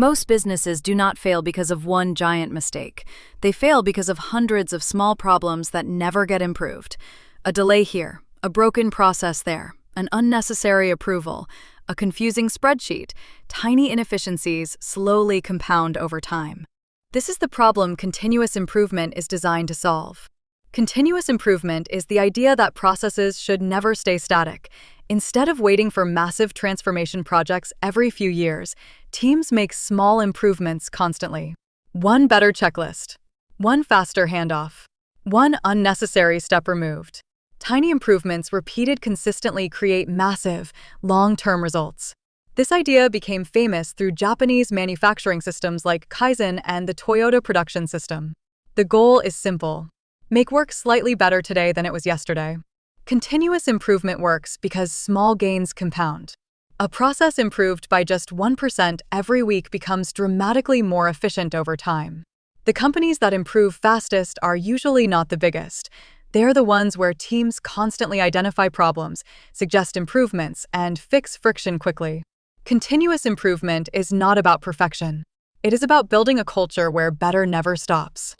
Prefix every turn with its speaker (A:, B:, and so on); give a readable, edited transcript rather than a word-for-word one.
A: Most businesses do not fail because of one giant mistake. They fail because of hundreds of small problems that never get improved. A delay here, a broken process there, an unnecessary approval, a confusing spreadsheet. Tiny inefficiencies slowly compound over time. This is the problem continuous improvement is designed to solve. Continuous improvement is the idea that processes should never stay static. Instead of waiting for massive transformation projects every few years, teams make small improvements constantly. One better checklist, one faster handoff, one unnecessary step removed. Tiny improvements repeated consistently create massive, long-term results. This idea became famous through Japanese manufacturing systems like Kaizen and the Toyota production system. The goal is simple: make work slightly better today than it was yesterday. Continuous improvement works because small gains compound. A process improved by just 1% every week becomes dramatically more efficient over time. The companies that improve fastest are usually not the biggest. They're the ones where teams constantly identify problems, suggest improvements, and fix friction quickly. Continuous improvement is not about perfection. It is about building a culture where better never stops.